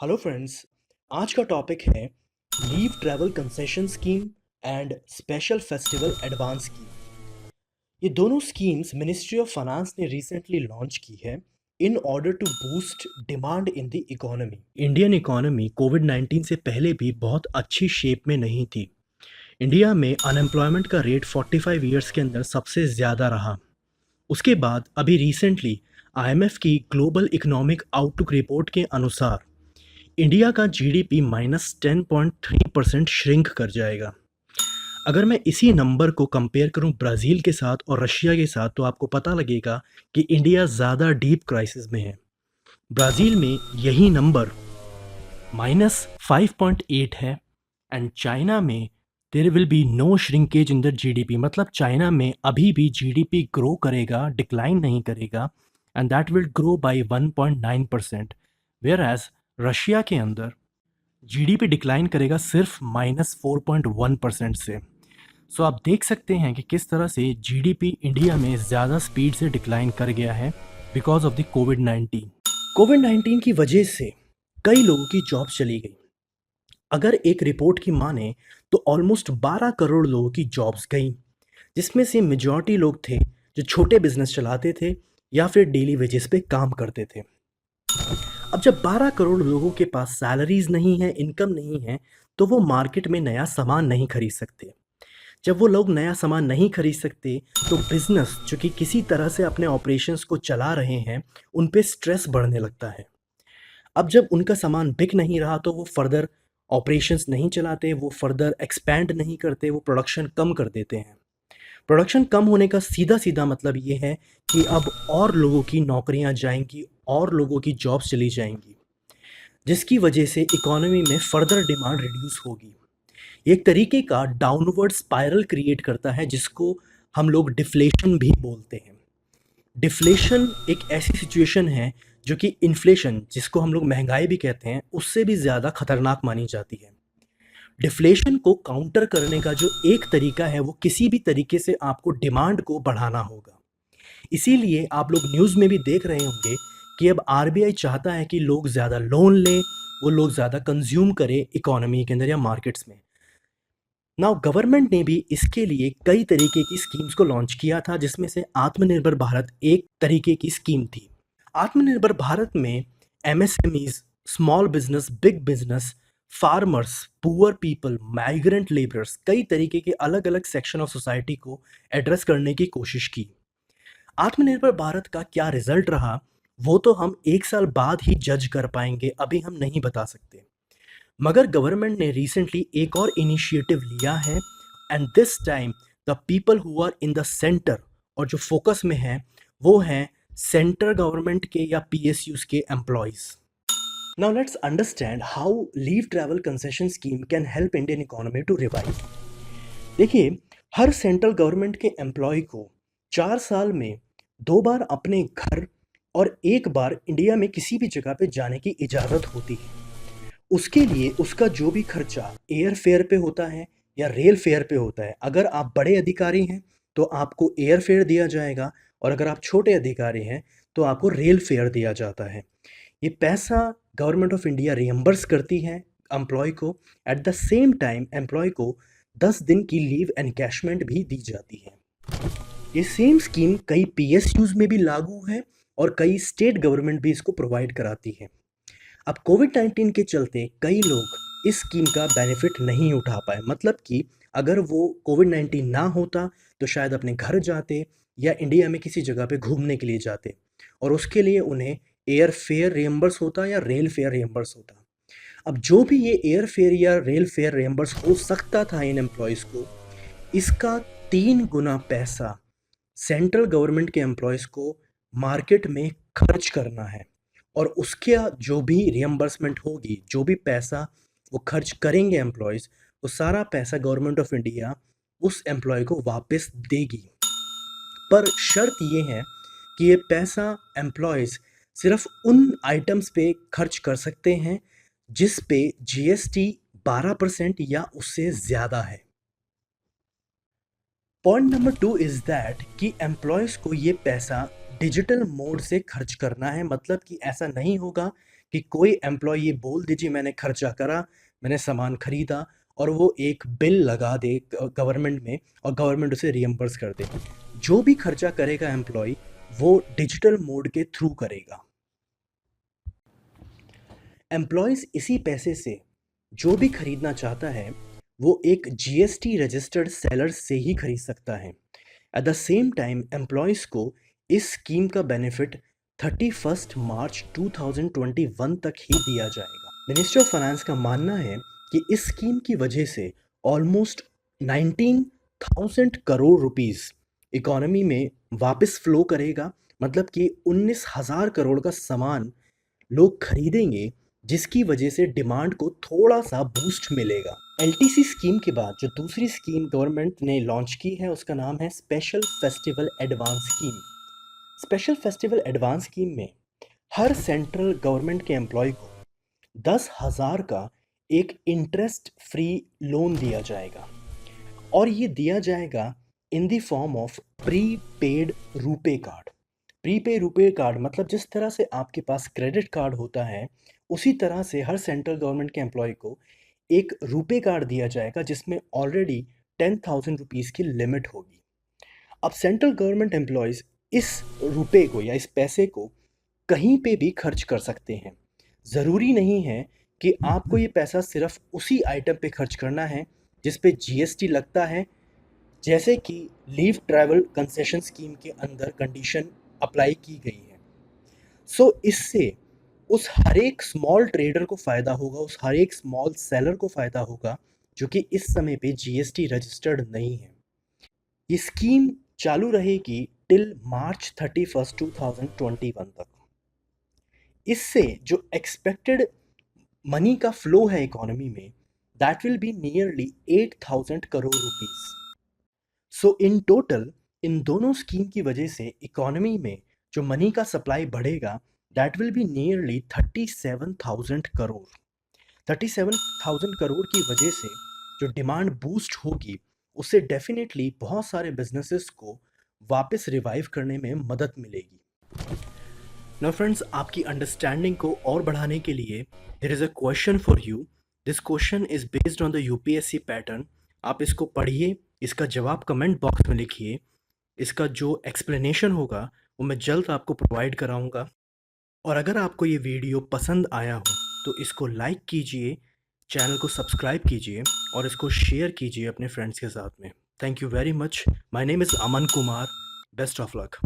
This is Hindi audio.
Hello friends. आज का टॉपिक है leave travel concession scheme and special festival advance scheme. ये दोनों स्कीम्स मिनिस्ट्री ऑफ फाइनेंस ने रिसेंटली लॉन्च की है in order to boost demand in the economy. Indian economy COVID 19 से पहले भी बहुत अच्छी शेप में नहीं थी। इंडिया में अनएम्प्लॉयमेंट का रेट 45 ईयर्स के अंदर सबसे ज़्यादा रहा। उसके बाद अभी रिसेंटली आईएमएफ की ग्लोबल इकोनॉमिक आउटलुक रिपोर्ट के अनुसार इंडिया का जीडीपी -10.3% श्रिंक कर जाएगा। अगर मैं इसी नंबर को कंपेयर करूं ब्राज़ील के साथ और रशिया के साथ तो आपको पता लगेगा कि इंडिया ज़्यादा डीप क्राइसिस में है। ब्राज़ील में यही नंबर -5.8 है एंड चाइना में there will be no shrinkage in the GDP, मतलब चाइना में अभी भी जीडीपी ग्रो करेगा, डिक्लाइन नहीं करेगा and that will grow by 1.9%, whereas Russia के अंदर जीडीपी डिक्लाइन करेगा सिर्फ -4.1% से। सो आप देख सकते हैं कि किस तरह से जीडीपी इंडिया में ज़्यादा स्पीड से डिक्लाइन कर गया है बिकॉज ऑफ द कोविड 19 की वजह से कई लोगों की जॉब चली गई। अगर एक रिपोर्ट की माने तो ऑलमोस्ट 12 करोड़ लोगों की जॉब्स गई, जिसमें से मेजॉरिटी लोग थे जो छोटे बिजनेस चलाते थे या फिर डेली वेजेस पे काम करते थे। अब जब 12 करोड़ लोगों के पास सैलरीज नहीं है, इनकम नहीं है, तो वो मार्केट में नया सामान नहीं खरीद सकते। जब वो लोग नया सामान नहीं खरीद सकते तो बिजनेस जो कि किसी तरह से अपने ऑपरेशंस को चला रहे हैं उन पे स्ट्रेस बढ़ने लगता है। अब जब उनका सामान बिक नहीं रहा तो वो फर्दर ऑपरेशंस नहीं चलाते, वो फर्दर एक्सपैंड नहीं करते, वो प्रोडक्शन कम कर देते हैं। प्रोडक्शन कम होने का सीधा सीधा मतलब ये है कि अब और लोगों की नौकरियां जाएंगी और लोगों की जॉब्स चली जाएंगी, जिसकी वजह से इकोनॉमी में फर्दर डिमांड रिड्यूस होगी। एक तरीके का डाउनवर्ड स्पाइरल क्रिएट करता है जिसको हम लोग डिफ्लेशन भी बोलते हैं। डिफ्लेशन एक ऐसी सिचुएशन है जो कि इन्फ्लेशन, जिसको हम लोग महंगाई भी कहते हैं, उससे भी ज़्यादा खतरनाक मानी जाती है। डिफ्लेशन को काउंटर करने का जो एक तरीका है वो किसी भी तरीके से आपको डिमांड को बढ़ाना होगा। इसीलिए आप लोग न्यूज़ में भी देख रहे होंगे कि अब आरबीआई चाहता है कि लोग ज़्यादा लोन लें, वो लोग ज़्यादा कंज्यूम करें इकोनॉमी के अंदर या मार्केट्स में। नाउ गवर्नमेंट ने भी इसके लिए कई तरीके की स्कीम्स को लॉन्च किया था, जिसमें से आत्मनिर्भर भारत एक तरीके की स्कीम थी। आत्मनिर्भर भारत में MSMEs, small business, big business, farmers, poor people, migrant labourers, कई तरीके के अलग अलग सेक्शन ऑफ सोसाइटी को एड्रेस करने की कोशिश की। आत्मनिर्भर भारत का क्या रिजल्ट रहा वो तो हम एक साल बाद ही जज कर पाएंगे, अभी हम नहीं बता सकते। मगर गवर्नमेंट ने रिसेंटली एक और इनिशिएटिव लिया है and this time the people who are in the centre और जो फोकस में है वो है सेंट्रल गवर्नमेंट के या पीएसयूज के employees. Now let's understand how leave travel concession scheme can help Indian economy to revive. देखिए, हर सेंट्रल गवर्नमेंट के एम्प्लॉय को 4 साल में 2 बार अपने घर और एक बार इंडिया में किसी भी जगह पे जाने की इजाज़त होती है। उसके लिए उसका जो भी खर्चा एयर फेयर पे होता है या रेल फेयर पे होता है, अगर आप बड़े अधिकारी हैं तो आपको एयर फेयर दिया जाएगा और अगर आप छोटे अधिकारी हैं तो आपको रेल फेयर दिया जाता है। ये पैसा गवर्नमेंट ऑफ इंडिया रियम्बर्स करती है एम्प्लॉय को। At the same time employee को 10 दिन की लीव एनकैशमेंट भी दी जाती है। ये सेम स्कीम कई पीएसयूज में भी लागू है और कई स्टेट गवर्नमेंट भी इसको प्रोवाइड कराती है। अब कोविड 19 के चलते कई लोग इस स्कीम का बेनिफिट नहीं उठा पाए, मतलब कि अगर वो कोविड 19 ना होता तो शायद अपने घर जाते या इंडिया में किसी जगह पे घूमने के लिए जाते और उसके लिए उन्हें एयर फेयर रियम्बर्स होता या रेल फेयर रियम्बर्स होता। अब जो भी ये एयर फेयर या रेल फेयर रियम्बर्स हो सकता था इन एम्प्लॉयज़ को, इसका 3 गुना पैसा सेंट्रल गवर्नमेंट के एम्प्लॉयज़ को मार्केट में खर्च करना है और उसके जो भी रियम्बर्समेंट होगी, जो भी पैसा वो खर्च करेंगे एम्प्लॉयज़, वो सारा पैसा गवर्नमेंट ऑफ इंडिया उस एम्प्लॉय को वापस देगी। पर शर्त ये है कि ये पैसा एम्प्लॉयज़ सिर्फ उन आइटम्स पे खर्च कर सकते हैं जिस पे जीएसटी 12% या उससे ज़्यादा है। पॉइंट नंबर 2 इज़ दैट कि एम्प्लॉयज़ को ये पैसा डिजिटल मोड से खर्च करना है, मतलब कि ऐसा नहीं होगा कि कोई एम्प्लॉय ये बोल दे जी मैंने खर्चा करा, मैंने सामान खरीदा और वो एक बिल लगा दे गवर्नमेंट में और गवर्नमेंट उसे रियम्बर्स कर दे। जो भी खर्चा करेगा एम्प्लॉय वो डिजिटल मोड के थ्रू करेगा। एम्प्लॉयज़ इसी पैसे से जो भी खरीदना चाहता है वो एक जीएसटी रजिस्टर्ड सेलर से ही खरीद सकता है। Eight the same time employees को इस स्कीम का बेनिफिट 31 मार्च 2021 तक ही दिया जाएगा। मिनिस्ट्री ऑफ फाइनेंस का मानना है कि इस स्कीम की वजह से ऑलमोस्ट 19,000 करोड़ रुपीस इकोनॉमी में वापस फ्लो करेगा। मतलब कि 19,000 करोड़ का सामान लोग खरीदेंगे जिसकी वजह से डिमांड को थोड़ा सा बूस्ट मिलेगा। एलटीसी स्कीम के बाद जो दूसरी स्कीम गवर्नमेंट ने लॉन्च की है उसका नाम है special festival advance scheme. Special festival advance scheme में हर सेंट्रल गवर्नमेंट के एम्प्लॉय को 10,000 का एक इंटरेस्ट फ्री लोन दिया जाएगा और ये दिया जाएगा in the form of prepaid RuPay card. Prepaid RuPay card मतलब जिस तरह से आपके पास क्रेडिट कार्ड होता है उसी तरह से हर सेंट्रल गवर्नमेंट के एम्प्लॉय को एक रुपे कार्ड दिया जाएगा जिसमें ऑलरेडी 10,000 रुपीज़ की लिमिट होगी। अब सेंट्रल गवर्नमेंट एम्प्लॉयज़ इस रुपए को या इस पैसे को कहीं पे भी खर्च कर सकते हैं। ज़रूरी नहीं है कि आपको ये पैसा सिर्फ उसी आइटम पे खर्च करना है जिस पे जीएसटी लगता है, जैसे कि लीव ट्रैवल कंसेशन स्कीम के अंदर कंडीशन अप्लाई की गई है। सो इससे उस हर एक स्मॉल ट्रेडर को फ़ायदा होगा, उस हर एक स्मॉल सेलर को फ़ायदा होगा जो कि इस समय पे जीएसटी रजिस्टर्ड नहीं है। ये स्कीम चालू रहेगी टिल मार्च 31 2021 तक। इससे जो एक्सपेक्टेड मनी का फ्लो है इकोनॉमी में that will be nearly 8,000 crore rupees. So in total इन दोनों स्कीम की वजह से इकोनॉमी में जो मनी का सप्लाई बढ़ेगा that will be nearly 37,000 crore. 37,000 crore की वजह से जो डिमांड बूस्ट होगी उससे डेफिनेटली बहुत सारे बिजनेसेस को वापस रिवाइव करने में मदद मिलेगी। नाउ फ्रेंड्स, आपकी अंडरस्टैंडिंग को और बढ़ाने के लिए there is a question for you. This question is based on the UPSC pattern. आप इसको पढ़िए, इसका जवाब कमेंट बॉक्स में लिखिए। इसका जो एक्सप्लेनेशन होगा वो मैं जल्द आपको प्रोवाइड कराऊंगा। और अगर आपको ये वीडियो पसंद आया हो तो इसको लाइक कीजिए, चैनल को सब्सक्राइब कीजिए और इसको शेयर कीजिए अपने फ्रेंड्स के साथ में। Thank you very much. My name is Aman Kumar. Best of luck.